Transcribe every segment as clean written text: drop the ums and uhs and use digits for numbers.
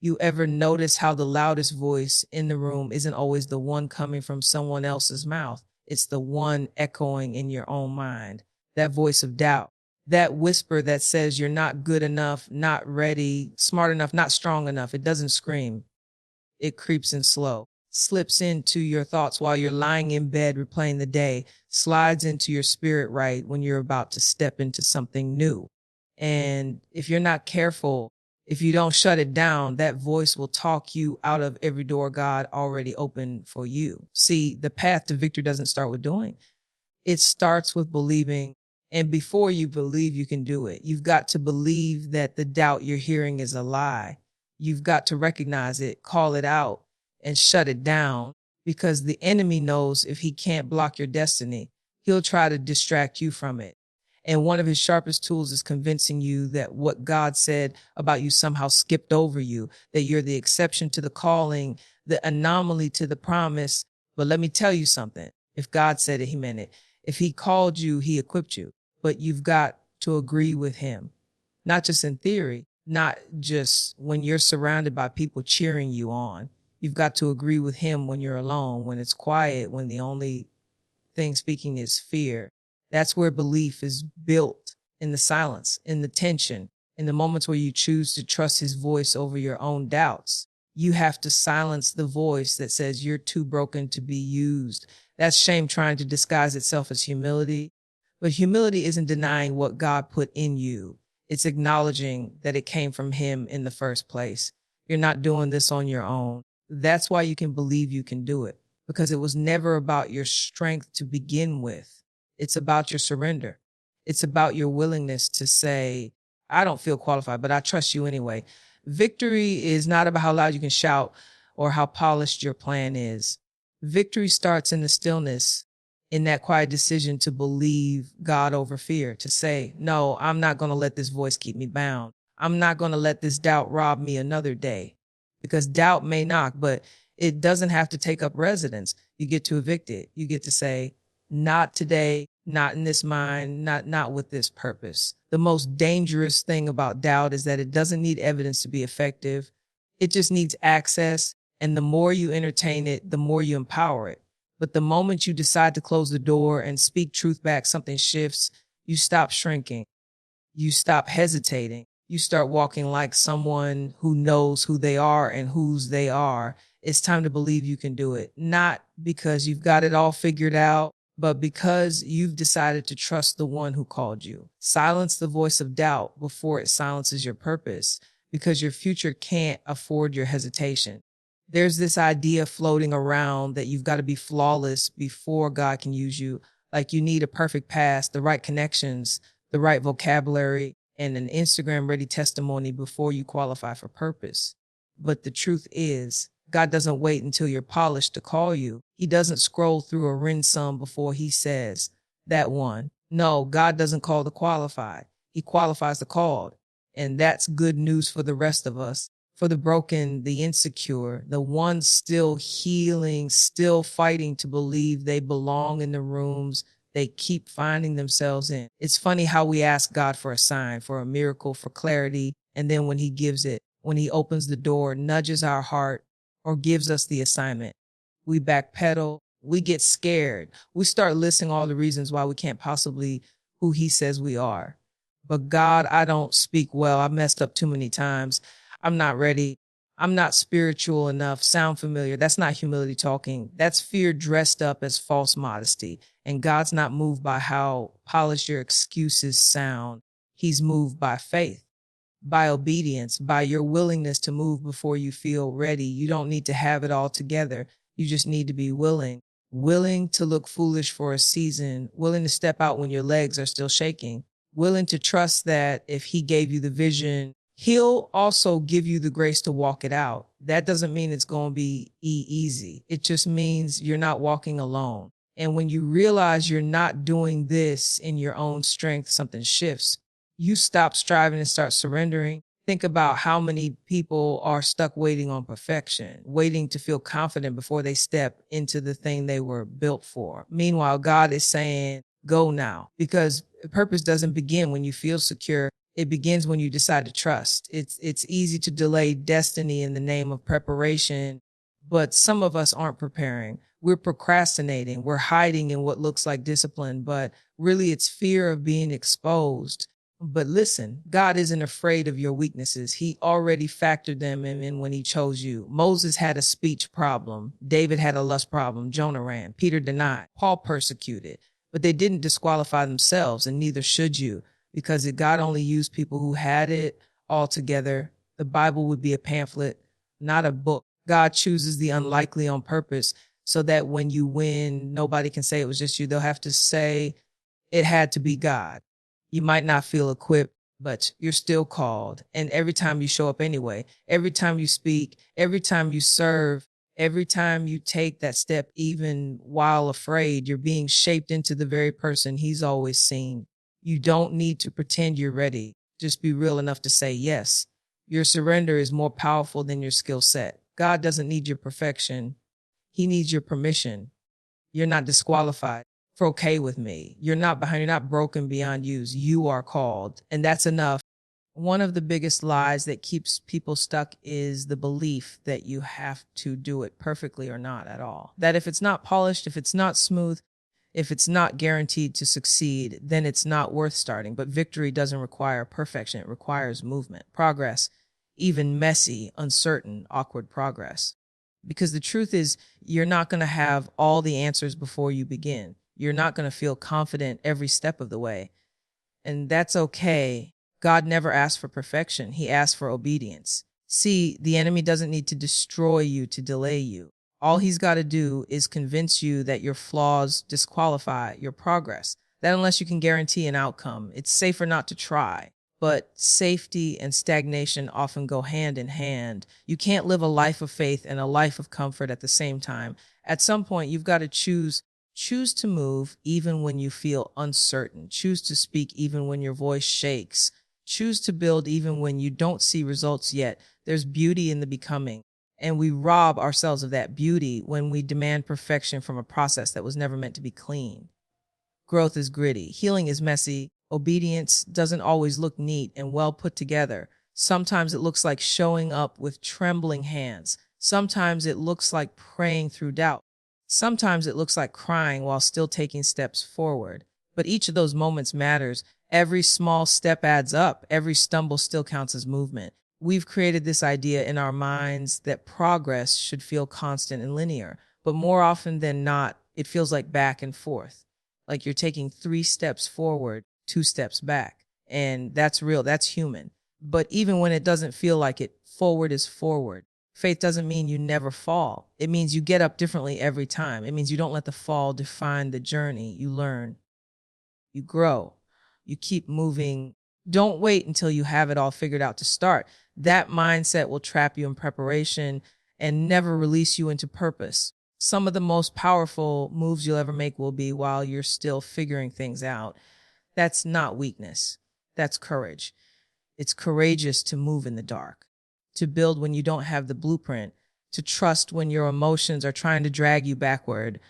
You ever notice how the loudest voice in the room isn't always the one coming from someone else's mouth? It's the one echoing in your own mind, that voice of doubt, that whisper that says you're not good enough, not ready, smart enough, not strong enough. It doesn't scream. It creeps in slow, slips into your thoughts while you're lying in bed replaying the day, slides into your spirit right when you're about to step into something new. And if you're not careful, if you don't shut it down, that voice will talk you out of every door God already opened for you. See, the path to victory doesn't start with doing. It starts with believing. And before you believe you can do it, you've got to believe that the doubt you're hearing is a lie. You've got to recognize it, call it out, and shut it down, because the enemy knows if he can't block your destiny, he'll try to distract you from it. And one of his sharpest tools is convincing you that what God said about you somehow skipped over you, that you're the exception to the calling, the anomaly to the promise. But let me tell you something. If God said it, he meant it. If he called you, he equipped you. But you've got to agree with him, not just in theory, not just when you're surrounded by people cheering you on. You've got to agree with him when you're alone, when it's quiet, when the only thing speaking is fear. That's where belief is built, in the silence, in the tension, in the moments where you choose to trust his voice over your own doubts. You have to silence the voice that says you're too broken to be used. That's shame trying to disguise itself as humility. But humility isn't denying what God put in you. It's acknowledging that it came from him in the first place. You're not doing this on your own. That's why you can believe you can do it, because it was never about your strength to begin with. It's about your surrender. It's about your willingness to say, I don't feel qualified, but I trust you anyway. Victory is not about how loud you can shout or how polished your plan is. Victory starts in the stillness, in that quiet decision to believe God over fear, to say, no, I'm not going to let this voice keep me bound. I'm not going to let this doubt rob me another day, because doubt may knock, but it doesn't have to take up residence. You get to evict it. You get to say, not today, not in this mind, not with this purpose. The most dangerous thing about doubt is that it doesn't need evidence to be effective. It just needs access. And the more you entertain it, the more you empower it. But the moment you decide to close the door and speak truth back, something shifts. You stop shrinking. You stop hesitating. You start walking like someone who knows who they are and whose they are. It's time to believe you can do it. Not because you've got it all figured out, but because you've decided to trust the one who called you. Silence the voice of doubt before it silences your purpose, because your future can't afford your hesitation. There's this idea floating around that you've got to be flawless before God can use you. Like you need a perfect past, the right connections, the right vocabulary, and an Instagram ready testimony before you qualify for purpose. But the truth is, God doesn't wait until you're polished to call you. He doesn't scroll through a written sum before he says, that one. No, God doesn't call the qualified. He qualifies the called. And that's good news for the rest of us. For the broken, the insecure, the ones still healing, still fighting to believe they belong in the rooms they keep finding themselves in. It's funny how we ask God for a sign, for a miracle, for clarity, and then when he gives it, when he opens the door, nudges our heart, or gives us the assignment, we backpedal, we get scared. We start listing all the reasons why we can't possibly who he says we are. But God, I don't speak well. I messed up too many times. I'm not ready. I'm not spiritual enough. Sound familiar? That's not humility talking. That's fear dressed up as false modesty. And God's not moved by how polished your excuses sound. He's moved by faith, by obedience, by your willingness to move before you feel ready. You don't need to have it all together. You just need to be willing. Willing to look foolish for a season, willing to step out when your legs are still shaking, willing to trust that if he gave you the vision, he'll also give you the grace to walk it out. That doesn't mean it's going to be easy. It just means you're not walking alone. And when you realize you're not doing this in your own strength, something shifts. You stop striving and start surrendering. Think about how many people are stuck waiting on perfection, waiting to feel confident before they step into the thing they were built for. Meanwhile, God is saying, go now, because purpose doesn't begin when you feel secure. It begins when you decide to trust. It's easy to delay destiny in the name of preparation, but some of us aren't preparing. We're procrastinating. We're hiding in what looks like discipline, but really it's fear of being exposed. But listen, God isn't afraid of your weaknesses. He already factored them in when he chose you. Moses had a speech problem. David had a lust problem. Jonah ran. Peter denied. Paul persecuted. But they didn't disqualify themselves, and neither should you, because if God only used people who had it all together, the Bible would be a pamphlet, not a book. God chooses the unlikely on purpose so that when you win, nobody can say it was just you. They'll have to say it had to be God. You might not feel equipped, but you're still called. And every time you show up anyway, every time you speak, every time you serve, every time you take that step, even while afraid, you're being shaped into the very person he's always seen. You don't need to pretend you're ready. Just be real enough to say yes. Your surrender is more powerful than your skill set. God doesn't need your perfection. He needs your permission. You're not disqualified for okay with me. You're not behind, you're not broken beyond use. You are called, and that's enough. One of the biggest lies that keeps people stuck is the belief that you have to do it perfectly or not at all. That if it's not polished, if it's not smooth, if it's not guaranteed to succeed, then it's not worth starting. But victory doesn't require perfection. It requires movement, progress, even messy, uncertain, awkward progress. Because the truth is, you're not going to have all the answers before you begin. You're not going to feel confident every step of the way. And that's okay. God never asked for perfection. He asked for obedience. See, the enemy doesn't need to destroy you to delay you. All he's got to do is convince you that your flaws disqualify your progress. That unless you can guarantee an outcome, it's safer not to try. But safety and stagnation often go hand in hand. You can't live a life of faith and a life of comfort at the same time. At some point, you've got to choose to move even when you feel uncertain. Choose to speak even when your voice shakes. Choose to build even when you don't see results yet. There's beauty in the becoming. And we rob ourselves of that beauty when we demand perfection from a process that was never meant to be clean. Growth is gritty. Healing is messy. Obedience doesn't always look neat and well put together. Sometimes it looks like showing up with trembling hands. Sometimes it looks like praying through doubt. Sometimes it looks like crying while still taking steps forward. But each of those moments matters. Every small step adds up. Every stumble still counts as movement. We've created this idea in our minds that progress should feel constant and linear. But more often than not, it feels like back and forth. Like you're taking 3 steps forward, 2 steps back. And that's real. That's human. But even when it doesn't feel like it, forward is forward. Faith doesn't mean you never fall. It means you get up differently every time. It means you don't let the fall define the journey. You learn, you grow, you keep moving. Don't wait until you have it all figured out to start. That mindset will trap you in preparation and never release you into purpose. Some of the most powerful moves you'll ever make will be while you're still figuring things out. That's not weakness. That's courage. It's courageous to move in the dark, to build when you don't have the blueprint, to trust when your emotions are trying to drag you backward.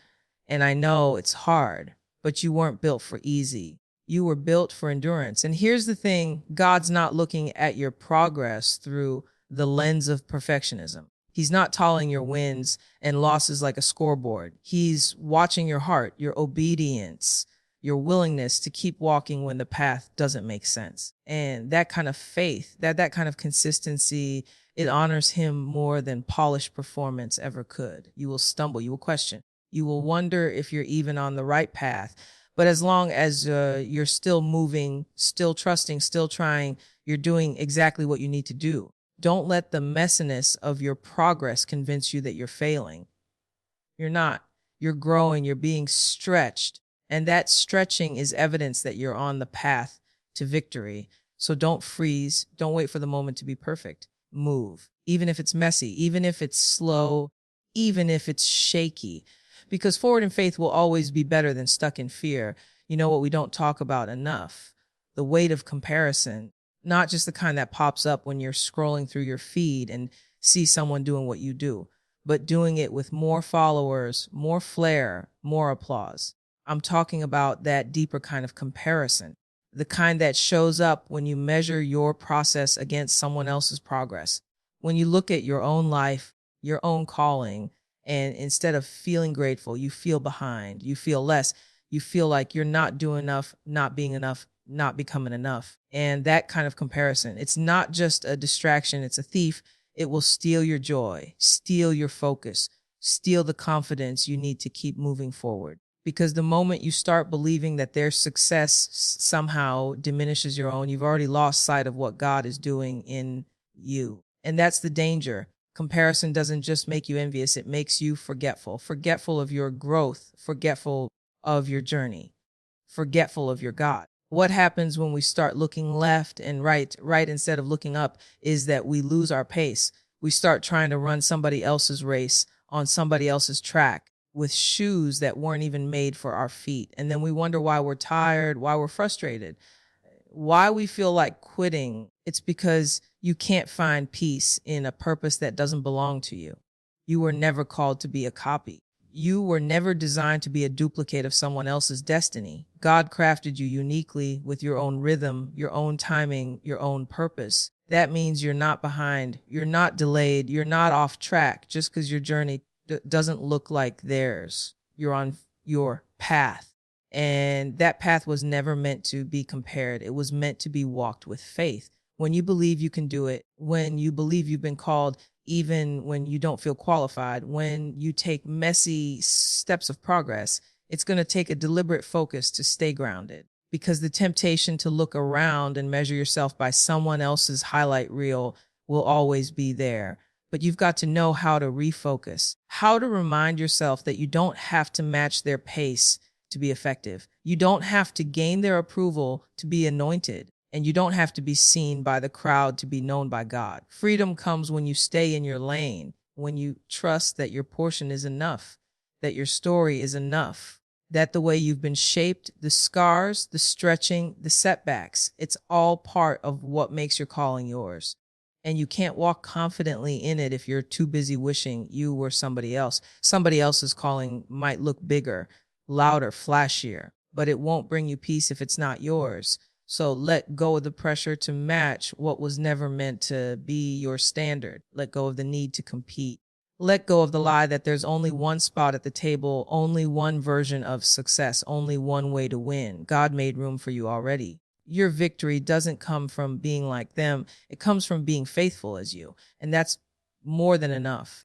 And I know it's hard, but you weren't built for easy. You were built for endurance. And here's the thing, God's not looking at your progress through the lens of perfectionism. He's not tallying your wins and losses like a scoreboard. He's watching your heart, your obedience, your willingness to keep walking when the path doesn't make sense. And that kind of faith, that kind of consistency, it honors him more than polished performance ever could. You will stumble, you will question, you will wonder if you're even on the right path. But as long as you're still moving, still trusting, still trying, you're doing exactly what you need to do. Don't let the messiness of your progress convince you that you're failing. You're not. You're growing, you're being stretched. And that stretching is evidence that you're on the path to victory. So don't freeze. Don't wait for the moment to be perfect. Move, even if it's messy, even if it's slow, even if it's shaky. Because forward in faith will always be better than stuck in fear. You know what we don't talk about enough? The weight of comparison, not just the kind that pops up when you're scrolling through your feed and see someone doing what you do, but doing it with more followers, more flair, more applause. I'm talking about that deeper kind of comparison, the kind that shows up when you measure your process against someone else's progress. When you look at your own life, your own calling, and instead of feeling grateful, you feel behind, you feel less, you feel like you're not doing enough, not being enough, not becoming enough. And that kind of comparison, it's not just a distraction, it's a thief. It will steal your joy, steal your focus, steal the confidence you need to keep moving forward. Because the moment you start believing that their success somehow diminishes your own, you've already lost sight of what God is doing in you. And that's the danger. Comparison doesn't just make you envious, it makes you forgetful of your growth, forgetful of your journey, forgetful of your God. What happens when we start looking left and right instead of looking up is that we lose our pace. We start trying to run somebody else's race on somebody else's track with shoes that weren't even made for our feet. And then we wonder why we're tired, why we're frustrated, why we feel like quitting. It's because you can't find peace in a purpose that doesn't belong to you. You were never called to be a copy. You were never designed to be a duplicate of someone else's destiny. God crafted you uniquely with your own rhythm, your own timing, your own purpose. That means you're not behind, you're not delayed, you're not off track just because your journey doesn't look like theirs. You're on your path. And that path was never meant to be compared. It was meant to be walked with faith. When you believe you can do it, when you believe you've been called, even when you don't feel qualified, when you take messy steps of progress, it's going to take a deliberate focus to stay grounded, because the temptation to look around and measure yourself by someone else's highlight reel will always be there. But you've got to know how to refocus, how to remind yourself that you don't have to match their pace to be effective. You don't have to gain their approval to be anointed. And you don't have to be seen by the crowd to be known by God. Freedom comes when you stay in your lane, when you trust that your portion is enough, that your story is enough, that the way you've been shaped, the scars, the stretching, the setbacks, it's all part of what makes your calling yours. And you can't walk confidently in it if you're too busy wishing you were somebody else. Somebody else's calling might look bigger, louder, flashier, but it won't bring you peace if it's not yours. So let go of the pressure to match what was never meant to be your standard. Let go of the need to compete. Let go of the lie that there's only one spot at the table, only one version of success, only one way to win. God made room for you already. Your victory doesn't come from being like them. It comes from being faithful as you. And that's more than enough.